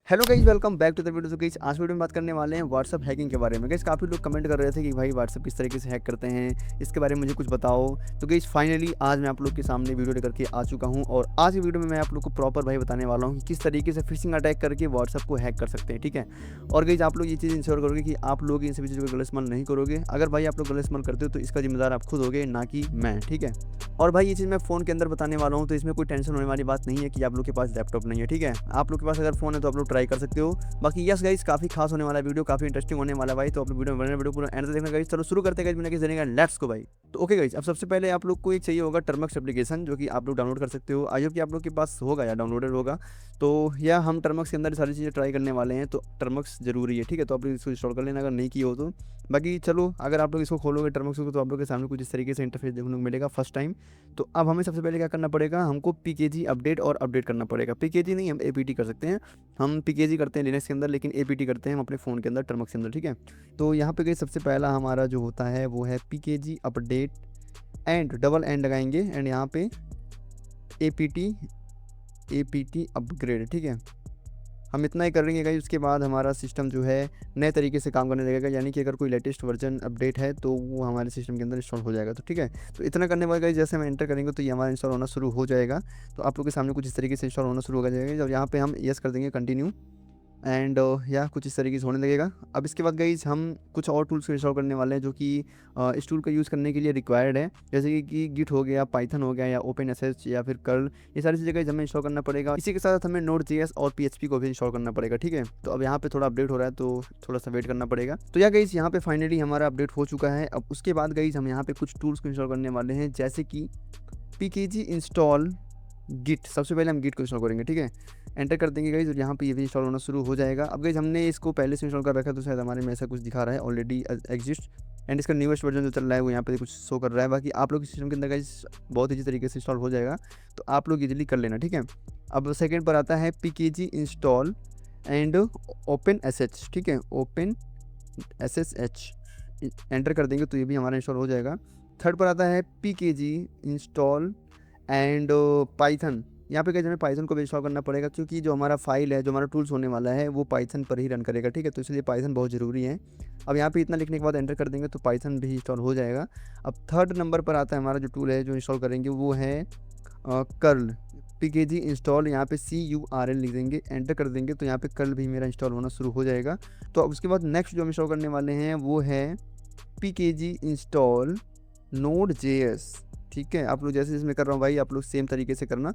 Hello guys, welcome back to the video. तो guys आज video में बात करने वाले हैं व्हाट्सअप हैकिंग के बारे में। गाइस काफ़ी लोग कमेंट कर रहे थे कि भाई व्हाट्सअप किस तरीके से हैक करते हैं, इसके बारे में मुझे कुछ बताओ। तो गाइस फाइनली आज मैं आप लोग के सामने वीडियो लेकर के आ चुका हूं और आज की वीडियो में मैं आप लोग को प्रॉपर भाई बताने वाला हूं कि किस तरीके से फिशिंग अटैक करके व्हाट्सअप को हैक कर सकते हैं, ठीक है। और गाइस आप लोग ये चीज़ इंश्योर करोगे कि आप लोग इन सभी चीज़ों को गलत इस्तेमाल नहीं करोगे। अगर भाई आप लोग गलत इस्तेमाल करते हो तो इसका जिम्मेदार आप खुद होगे, ना कि मैं, ठीक है। और भाई ये चीज़ मैं फ़ोन के अंदर बताने वाला हूँ, तो इसमें कोई टेंशन होने वाली बात नहीं है कि आप लोग के पास लैपटॉप नहीं है, ठीक है। आप लोग के पास अगर फ़ोन है तो आप लोग ट्राई कर सकते हो। बाकी यस गाइस, काफ़ी खास होने वाला है वीडियो, काफ़ी इंटरेस्टिंग होने वाला है भाई। तो आप लोग वीडियो पूरा एंड तक देखना गाइस। चलो शुरू करते हैं गाइस बिना किसी देरी के, लेट्स गो भाई। तो ओके गाइस, अब सबसे पहले आप लोग को एक चाहिए होगा टर्मक्स एप्लीकेशन, जो कि आप लोग डाउनलोड कर सकते हो। आई होप कि आप लोग के पास होगा या डाउनलोडेड होगा। तो या हम टर्मक्स के अंदर सारी चीज़ें ट्राई करने वाले हैं, तो टर्मक्स जरूरी है, ठीक है। तो आप लोग इसको इंस्टॉल कर लेना अगर नहीं किए हो तो। बाकी चलो, अगर आप लोग इसको खोलोगे टर्मक्स को, तो आप लोग के सामने कुछ इस तरीके से इंटरफेस देखने को मिलेगा फर्स्ट टाइम। तो अब हमें सबसे पहले क्या करना पड़ेगा, हमको पीकेजी अपडेट और अपडेट करना पड़ेगा। पीकेजी नहीं, हम एपीटी कर सकते हैं। हम पीकेजी करते हैं लिनक्स के अंदर, लेकिन एपीटी करते हैं हम अपने फ़ोन के अंदर टर्मक्स के अंदर, ठीक है। तो यहाँ पे गई सबसे पहला हमारा जो होता है वो है PKG update and double and लगाएंगे एंड यहाँ पे एपीटी एपीटी अपग्रेड, ठीक है। हम इतना ही करेंगे गाइस, उसके बाद हमारा सिस्टम जो है नए तरीके से काम करने लगेगा। यानी कि अगर कोई लेटेस्ट वर्जन अपडेट है तो वो हमारे सिस्टम के अंदर इंस्टॉल हो जाएगा, तो ठीक है। तो इतना करने के बाद गाइस जैसे हम एंटर करेंगे तो ये हमारा इंस्टॉल होना शुरू हो जाएगा। तो आप लोग के सामने कुछ इस तरीके से इंस्टॉल होना शुरू हो जाएगा। जब यहाँ पे हम यस कर देंगे कंटिन्यू एंड या कुछ इस तरीके से होने लगेगा। अब इसके बाद गाइस हम कुछ और टूल्स को इंस्टॉल करने वाले हैं, जो कि इस टूल का यूज़ करने के लिए रिक्वायर्ड है। जैसे कि गिट हो गया, पाइथन हो गया, या ओपन एसएच, या फिर कर्ल। ये सारी चीज़ें गाइस हमें इंस्टॉल करना पड़ेगा। इसी के साथ हमें नोड जेएस और पीएचपी को भी इंस्टॉल करना पड़ेगा, ठीक है। तो अब यहाँ पे थोड़ा अपडेट हो रहा है, तो थोड़ा सा वेट करना पड़ेगा। तो या गाइस यहाँ पे फाइनली हमारा अपडेट हो चुका है। अब उसके बाद गाइस हम यहाँ पे कुछ टूल्स को इंस्टॉल करने वाले हैं, जैसे कि पीकेजी इंस्टॉल गिट। सबसे पहले हम गिट को इंस्टॉल करेंगे, ठीक है। एंटर कर देंगे गाइस और यहाँ पे ये भी इंस्टॉल होना शुरू हो जाएगा। अब गाइस हमने इसको पहले से इंस्टॉल कर रखा है, तो शायद हमारे में ऐसा कुछ दिखा रहा है ऑलरेडी एग्जिस्ट। एंड इसका न्यूएस्ट वर्जन जो चल रहा है वो यहाँ पे कुछ शो कर रहा है। बाकी आप लोग के सिस्टम के अंदर गाइस बहुत ईजी तरीके से इंस्टॉल हो जाएगा, तो आप लोग इजीली कर लेना, ठीक है। अब सेकेंड पर आता है PKG install and open SH, ठीक है। ओपन एसएसएच एंटर कर देंगे तो ये भी हमारा इंस्टॉल हो जाएगा। थर्ड पर आता है पीकेजी इंस्टॉल एंड पाइथन। यहाँ पे हमें पाइथन को भी इंस्टॉल करना पड़ेगा, क्योंकि जो हमारा फाइल है, जो हमारा टूल्स होने वाला है, वो पाइथन पर ही रन करेगा, ठीक है। तो इसलिए पाइथन बहुत ज़रूरी है। अब यहाँ पे इतना लिखने के बाद एंटर कर देंगे तो पाइथन भी इंस्टॉल हो जाएगा। अब थर्ड नंबर पर आता है हमारा जो टूल है जो इंस्टॉल करेंगे, वो है कर्ल। पीकेजी इंस्टॉल, यहाँ पे CURL लिख देंगे, एंटर कर देंगे तो यहाँ पे कर्ल भी मेरा इंस्टॉल होना शुरू हो जाएगा। तो अब उसके बाद नेक्स्ट जो हम इंस्टॉल करने वाले हैं वो है पीकेजी इंस्टॉल नोड जेएस, ठीक है। आप लोग जैसे इसमें कर रहा हूँ भाई, आप लोग सेम तरीके से करना।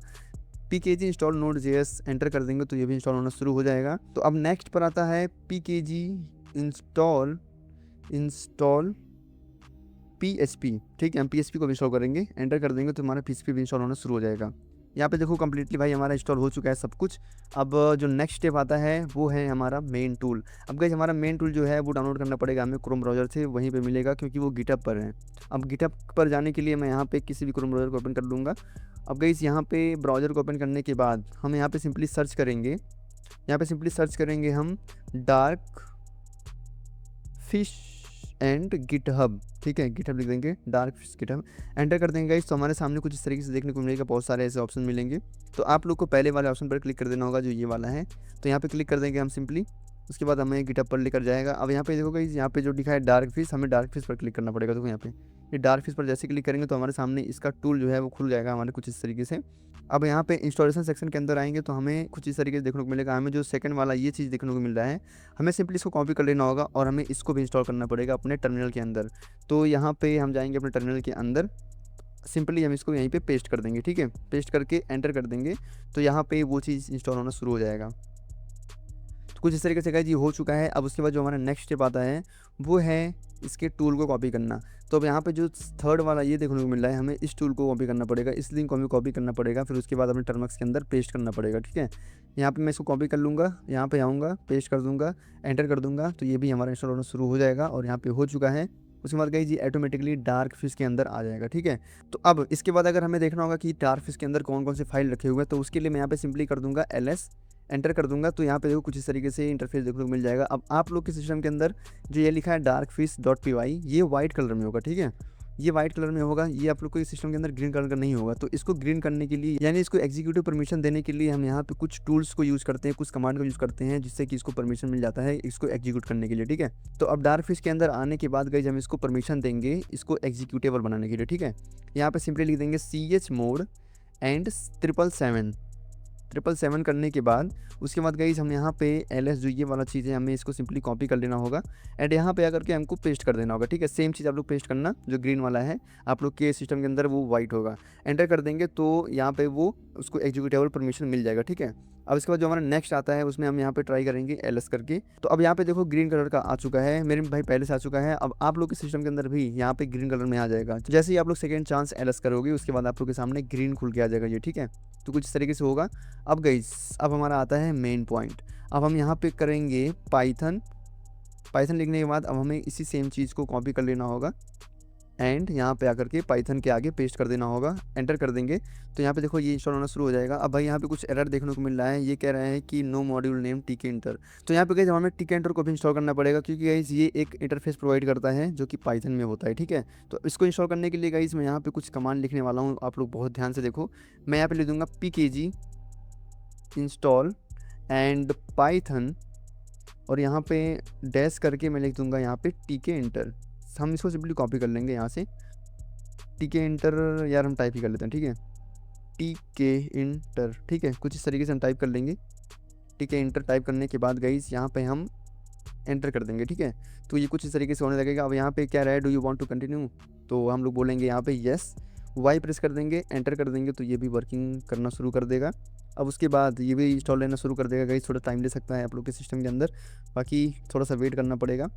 PKG install node JS enter कर देंगे तो ये भी इंस्टॉल होना शुरू हो जाएगा। तो अब नेक्स्ट पर आता है पीकेजी इंस्टॉल PHP, ठीक है। हम PHP को भी इंस्टॉल करेंगे, एंटर कर देंगे तो हमारा PHP भी इंस्टॉल होना शुरू हो जाएगा। यहाँ पे देखो कंप्लीटली भाई हमारा इंस्टॉल हो चुका है सब कुछ। अब जो नेक्स्ट स्टेप आता है वो है हमारा मेन टूल। अब गाइस हमारा मेन टूल जो है वो डाउनलोड करना पड़ेगा हमें क्रोम ब्राउज़र से, वहीं पे मिलेगा, क्योंकि वो गिटहब पर है। अब गिटहब पर जाने के लिए मैं यहाँ पे किसी भी क्रोम ब्राउज़र को ओपन कर लूँगा। अब गाइस यहाँ पे ब्राउज़र को ओपन करने के बाद हम यहाँ पे सिंपली सर्च करेंगे। यहाँ पे सिंपली सर्च करेंगे हम डार्क फिश एंड गिटहब, ठीक है। गिटहब लिख देंगे, डार्क फिश गिटहब, एंटर कर देंगे गाइस। तो हमारे सामने कुछ इस तरीके से देखने को मिलेगा, बहुत सारे ऐसे ऑप्शन मिलेंगे। तो आप लोग को पहले वाले ऑप्शन पर क्लिक कर देना होगा, जो ये वाला है। तो यहाँ पे क्लिक कर देंगे हम सिंपली, उसके बाद हमें गिटहब पर लेकर जाएगा। अब यहाँ पे देखो गाइस, यहाँ पे जो लिखा है डार्क फिश, हमें डार्क फिश पर क्लिक करना पड़ेगा। देखो यहाँ पे ये डार्क फिश पर जैसे क्लिक करेंगे तो हमारे सामने इसका टूल जो है वो खुल जाएगा हमारे कुछ इस तरीके से। अब यहाँ पे इंस्टॉलेशन सेक्शन के अंदर आएंगे तो हमें कुछ इस तरीके से देखने को मिलेगा। हमें जो सेकंड वाला ये चीज़ देखने को मिल रहा है, हमें सिंपली इसको कॉपी कर लेना होगा और हमें इसको भी इंस्टॉल करना पड़ेगा अपने टर्मिनल के अंदर। तो यहाँ पे हम जाएंगे अपने टर्मिनल के अंदर, सिंपली हम इसको यहीं पे पेस्ट कर देंगे, ठीक है। पेस्ट करके एंटर कर देंगे तो यहाँ पे वो चीज़ इंस्टॉल होना शुरू हो जाएगा। तो कुछ इस तरीके से गाइस ये हो चुका है। अब उसके बाद जो हमारा नेक्स्ट स्टेप आता है वो है इसके टूल को कॉपी करना। तो अब यहाँ पे जो थर्ड वाला ये देखने को मिल रहा है, हमें इस टूल को कॉपी करना पड़ेगा, इस लिंक को हमें कॉपी करना पड़ेगा, फिर उसके बाद अपने टर्मक्स के अंदर पेस्ट करना पड़ेगा, ठीक है। यहाँ पे मैं इसको कॉपी कर लूँगा, यहाँ पे आऊँगा, पेस्ट कर दूँगा, एंटर कर दूँगा, तो ये भी हमारा इंस्टॉल होना शुरू हो जाएगा और यहाँ पे हो चुका है। उसके बाद गाइस ये ऑटोमेटिकली डार्क फिश के अंदर आ जाएगा, ठीक है। तो अब इसके बाद अगर हमें देखना होगा कि डार्क फिश के अंदर कौन कौन से फाइल रखे हुए हैं, तो उसके लिए मैं यहाँ पे सिंपली कर दूँगा LS, एंटर कर दूंगा। तो यहाँ पे देखो कुछ इस तरीके से इंटरफेस देखने को मिल जाएगा। अब आप लोग के सिस्टम के अंदर जो ये लिखा है darkfish.py, ये वाइट कलर में होगा, ठीक है। ये वाइट कलर में होगा, ये आप लोग को इस सिस्टम के अंदर ग्रीन कलर का नहीं होगा। तो इसको ग्रीन करने के लिए यानी इसको एग्जीक्यूटिव परमिशन देने के लिए हम यहाँ पे कुछ टूल्स को यूज़ करते हैं, कुछ कमांड को यूज़ करते हैं, जिससे कि इसको परमिशन मिल जाता है इसको एग्जीक्यूट करने के लिए, ठीक है। तो अब डार्क फिश के अंदर आने के बाद गाइस हम इसको परमिशन देंगे इसको एग्जीक्यूटेबल बनाने के लिए, ठीक है। यहाँ पे सिंपली लिख देंगे chmod एंड 777 करने के बाद उसके बाद गाइस हम यहाँ पे ls जो ये वाला चीज़ है हमें इसको सिंपली कॉपी कर लेना होगा एंड यहाँ पे आकर के हमको पेस्ट कर देना होगा, ठीक है। सेम चीज़ आप लोग पेस्ट करना, जो ग्रीन वाला है आप लोग के सिस्टम के अंदर वो वाइट होगा। एंटर कर देंगे तो यहाँ पे वो उसको एग्जीक्यूटेबल परमिशन मिल जाएगा, ठीक है। अब इसके बाद जो हमारा नेक्स्ट आता है उसमें हम यहाँ पे ट्राई करेंगे ls करके। तो अब यहाँ पे देखो ग्रीन कलर का आ चुका है, मेरे भाई पहले से आ चुका है। अब आप लोग के सिस्टम के अंदर भी यहाँ पे ग्रीन कलर में आ जाएगा। तो जैसे ही आप लोग सेकंड चांस ls करोगे उसके बाद आप लोग के सामने ग्रीन खुल के आ जाएगा ये, ठीक है। तो कुछ इस तरीके से होगा। अब गाइस अब हमारा आता है मेन पॉइंट। अब हम यहाँ पे करेंगे पाइथन लिखने के बाद अब हमें इसी सेम चीज़ को कॉपी कर लेना होगा एंड यहाँ पे आकर के पाइथन के आगे पेस्ट कर देना होगा। एंटर कर देंगे तो यहाँ पे देखो ये इंस्टॉल होना शुरू हो जाएगा। अब भाई यहाँ पे कुछ एरर देखने को मिल रहा है, ये कह रहे हैं कि नो मॉड्यूल नेम tkinter। तो यहाँ पे गाइस हमें tkinter को भी इंस्टॉल करना पड़ेगा, क्योंकि गाइस ये एक इंटरफेस प्रोवाइड करता है जो कि पाइथन में होता है, ठीक है। तो इसको इंस्टॉल करने के लिए गाइस मैं यहाँ पे कुछ कमांड लिखने वाला हूँ, आप लोग बहुत ध्यान से देखो। मैं यहाँ पे लिख दूंगा pkg इंस्टॉल एंड पाइथन और यहाँ पे डैश करके मैं लिख दूंगा यहाँ पे tkinter। हम इसको सिंपली कॉपी कर लेंगे यहाँ से tkinter, यार हम टाइप ही कर लेते हैं, ठीक है। tkinter, ठीक है, कुछ इस तरीके से हम टाइप कर लेंगे। tkinter टाइप करने के बाद गाइस यहाँ पे हम एंटर कर देंगे, ठीक है। तो ये कुछ इस तरीके से होने लगेगा। अब यहाँ पे क्या रहा है, do you want to continue, तो हम लोग बोलेंगे यहाँ पे यस, वाई प्रेस कर देंगे, एंटर कर देंगे तो ये भी वर्किंग करना शुरू कर देगा। अब उसके बाद ये भी इंस्टॉल लेना शुरू कर देगा। गाइस थोड़ा टाइम ले सकता है आप लोग के सिस्टम के अंदर, बाकी थोड़ा सा वेट करना पड़ेगा।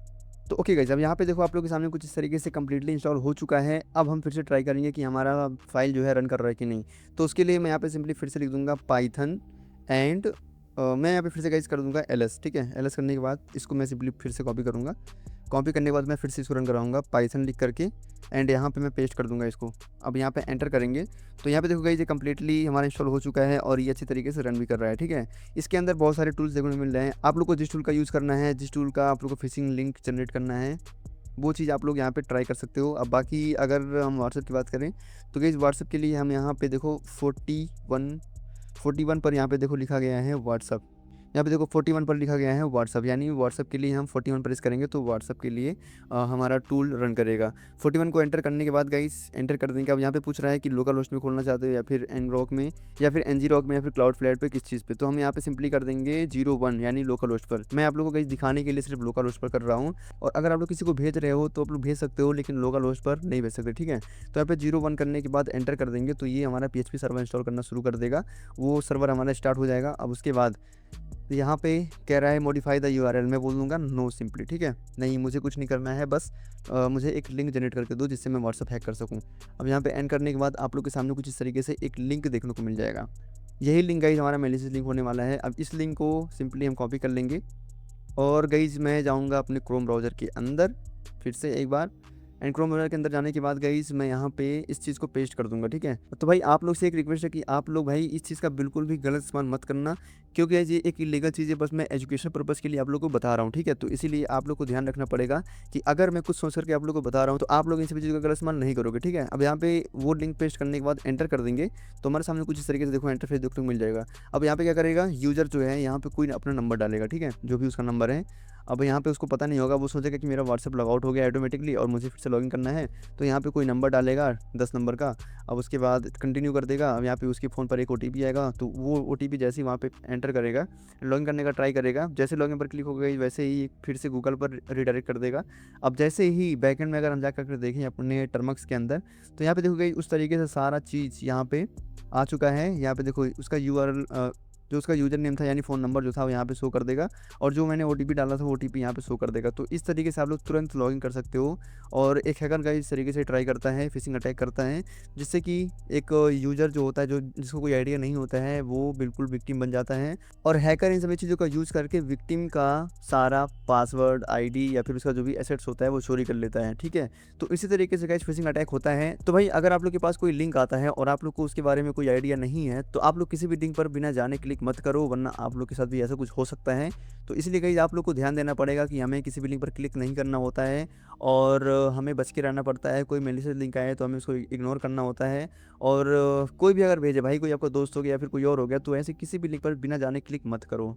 तो ओके गाइस अब यहाँ पे देखो आप लोग के सामने कुछ इस तरीके से कम्प्लीटली इंस्टॉल हो चुका है। अब हम फिर से ट्राई करेंगे कि हमारा फाइल जो है रन कर रहा है कि नहीं। तो उसके लिए मैं यहाँ पे सिंपली फिर से लिख दूंगा पाइथन एंड मैं यहाँ पे फिर से गाइस कर दूंगा ls, ठीक है। ls करने के बाद इसको मैं सिंपली फिर से कॉपी करूँगा। कॉपी करने के बाद मैं फिर से इसको रन कराऊंगा पाइथन लिख करके एंड यहाँ पे मैं पेस्ट कर दूंगा इसको। अब यहाँ पे एंटर करेंगे तो यहाँ पे देखो गाइस ये कम्प्लीटली हमारा इंस्टॉल हो चुका है और ये अच्छी तरीके से रन भी कर रहा है, ठीक है। इसके अंदर बहुत सारे टूल्स देखने को मिल रहे हैं। आप लोग को जिस टूल का यूज़ करना है, जिस टूल का आप लोग को फिशिंग लिंक जनरेट करना है, वो चीज़ आप लोग यहाँ पे ट्राई कर सकते हो। अब बाकी अगर हम व्हाट्सएप की बात करें तो गाइस व्हाट्सएप के लिए हम यहाँ पे देखो 41 पर यहाँ पे देखो लिखा गया है व्हाट्सएप। यहाँ पे देखो 41 पर लिखा गया है व्हाट्सअप, यानी व्हाट्सअप के लिए हम 41 प्रेस करेंगे तो व्हाट्सअप के लिए हमारा टूल रन करेगा। 41 को एंटर करने के बाद गाइस एंटर कर देंगे। अब यहाँ पे पूछ रहा है कि लोकल होस्ट में खोलना चाहते हो या फिर ngrok में या फिर ngrok में या फिर क्लाउड फ्लैट पे, किस चीज़ पे। तो हम यहाँ पे सिंपली कर देंगे 01 यानी लोकल होस्ट पर। मैं आप लोगों को गाइस दिखाने के लिए सिर्फ लोकल होस्ट पर कर रहा हूँ, और अगर आप लोग किसी को भेज रहे हो तो आप लोग भेज सकते हो, लेकिन लोकल होस्ट पर नहीं भेज सकते, ठीक है। तो यहाँ पे 01 करने के बाद एंटर कर देंगे तो ये हमारा PHP सर्वर इंस्टॉल करना शुरू कर देगा, वो सर्वर हमारा स्टार्ट हो जाएगा। अब उसके बाद तो यहाँ पे कह रहा है मॉडिफाई द URL, मैं बोल दूंगा नो सिंपली, ठीक है। नहीं, मुझे कुछ नहीं करना है, बस मुझे एक लिंक जनरेट करके दो जिससे मैं व्हाट्सअप हैक कर सकूँ। अब यहाँ पे एंड करने के बाद आप लोग के सामने कुछ इस तरीके से एक लिंक देखने को मिल जाएगा। यही लिंक गाइज हमारा मेलिसिस लिंक होने वाला है। अब इस लिंक को सिंपली हम कॉपी कर लेंगे और गाइज मैं जाऊँगा अपने क्रोम ब्राउज़र के अंदर फिर से एक बार, एंड क्रोम ब्राउज़र के अंदर जाने के बाद गाइस मैं यहाँ पे इस चीज़ को पेस्ट कर दूंगा, ठीक है। तो भाई आप लोग से एक रिक्वेस्ट है कि आप लोग भाई इस चीज़ का बिल्कुल भी गलत इस्तेमाल मत करना, क्योंकि ये एक इलीगल चीज़ है, बस मैं एजुकेशन पर्पज़ के लिए आप लोग को बता रहा हूँ, ठीक है। तो इसीलिए आप लोग को ध्यान रखना पड़ेगा कि अगर मैं कुछ सोच करके आप लोग को बता रहा हूँ तो आप लोग इन सभी चीज़ों का गलत इस्तेमाल नहीं करोगे, ठीक है। अब यहाँ पे वो लिंक पेस्ट करने के बाद एंटर कर देंगे तो हमारे सामने कुछ इस तरीके से देखो इंटरफेस देखने को मिल जाएगा। अब यहाँ पे क्या करेगा, यूज़र जो है यहाँ पे कोई अपना नंबर डालेगा, ठीक है, जो भी उसका नंबर है। अब यहाँ पे उसको पता नहीं होगा, वो सोचेगा कि मेरा व्हाट्सएप लॉगआउट हो गया ऑटोमेटिकली और मुझे फिर से लॉगिन करना है, तो यहाँ पे कोई नंबर डालेगा 10 नंबर का। अब उसके बाद कंटिन्यू कर देगा। अब यहाँ पे उसके फ़ोन पर एक OTP आएगा, तो वो OTP जैसे ही वहाँ पे एंटर करेगा, लॉगिन करने का ट्राई करेगा, जैसे लॉगिन पर क्लिक हो गई वैसे ही फिर से गूगल पर रिडायरेक्ट कर देगा। अब जैसे ही बैकएंड में अगर हम जा कर देखें अपने टर्मक्स के अंदर, तो यहाँ पे देखो गई उस तरीके से सारा चीज़ यहाँ पे आ चुका है। यहाँ पे देखो उसका URL जो उसका यूज़र नेम था यानी फ़ोन नंबर जो था वो यहाँ पे शो कर देगा, और जो मैंने OTP डाला था वो OTP यहाँ पे शो कर देगा। तो इस तरीके से आप लोग तुरंत लॉगिन कर सकते हो। और एक हैकर गाइस इस तरीके से ट्राई करता है, फिशिंग अटैक करता है, जिससे कि एक यूज़र जो होता है, जो जिसको कोई आइडिया नहीं होता है, वो बिल्कुल विक्टिम बन जाता है। और हैकर इन सभी चीज़ों का यूज़ करके विक्टिम का सारा पासवर्ड, ID या फिर उसका जो भी एसेट्स होता है वो चोरी कर लेता है, ठीक है। तो इसी तरीके से गाइस फिशिंग अटैक होता है। तो भाई अगर आप लोग के पास कोई लिंक आता है और आप लोग को उसके बारे में कोई आइडिया नहीं है, तो आप लोग किसी भी लिंक पर बिना जाने क्लिक क्लिक मत करो, वरना आप लोग के साथ भी ऐसा कुछ हो सकता है। तो इसलिए गाइस आप लोग को ध्यान देना पड़ेगा कि हमें किसी भी लिंक पर क्लिक नहीं करना होता है और हमें बच के रहना पड़ता है। कोई मैलिशियस लिंक आए तो हमें उसको इग्नोर करना होता है। और कोई भी अगर भेजे भाई, कोई आपका दोस्त हो गया या फिर कोई और हो गया, तो ऐसे किसी भी लिंक पर बिना जाने क्लिक मत करो।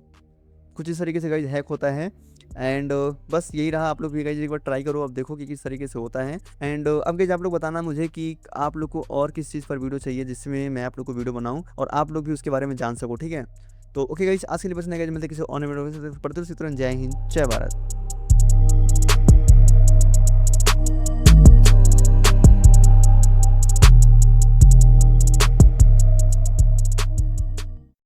कुछ इस तरीके से गाइस हैक होता है। एंड बस यही रहा, आप लोग भी गाइस एक बार ट्राई करो, अब देखो कि किस तरीके से होता है। एंड अब गाइस आप लोग बताना मुझे कि आप लोग को और किस चीज़ पर वीडियो चाहिए जिसमें मैं आप लोग को वीडियो बनाऊं और आप लोग भी उसके बारे में जान सको, ठीक है। तो ओके गाइस, आज के लिए बस नहीं गाइस, मिलते हैं किसी और नए वीडियो में। जय हिंद, जय भारत।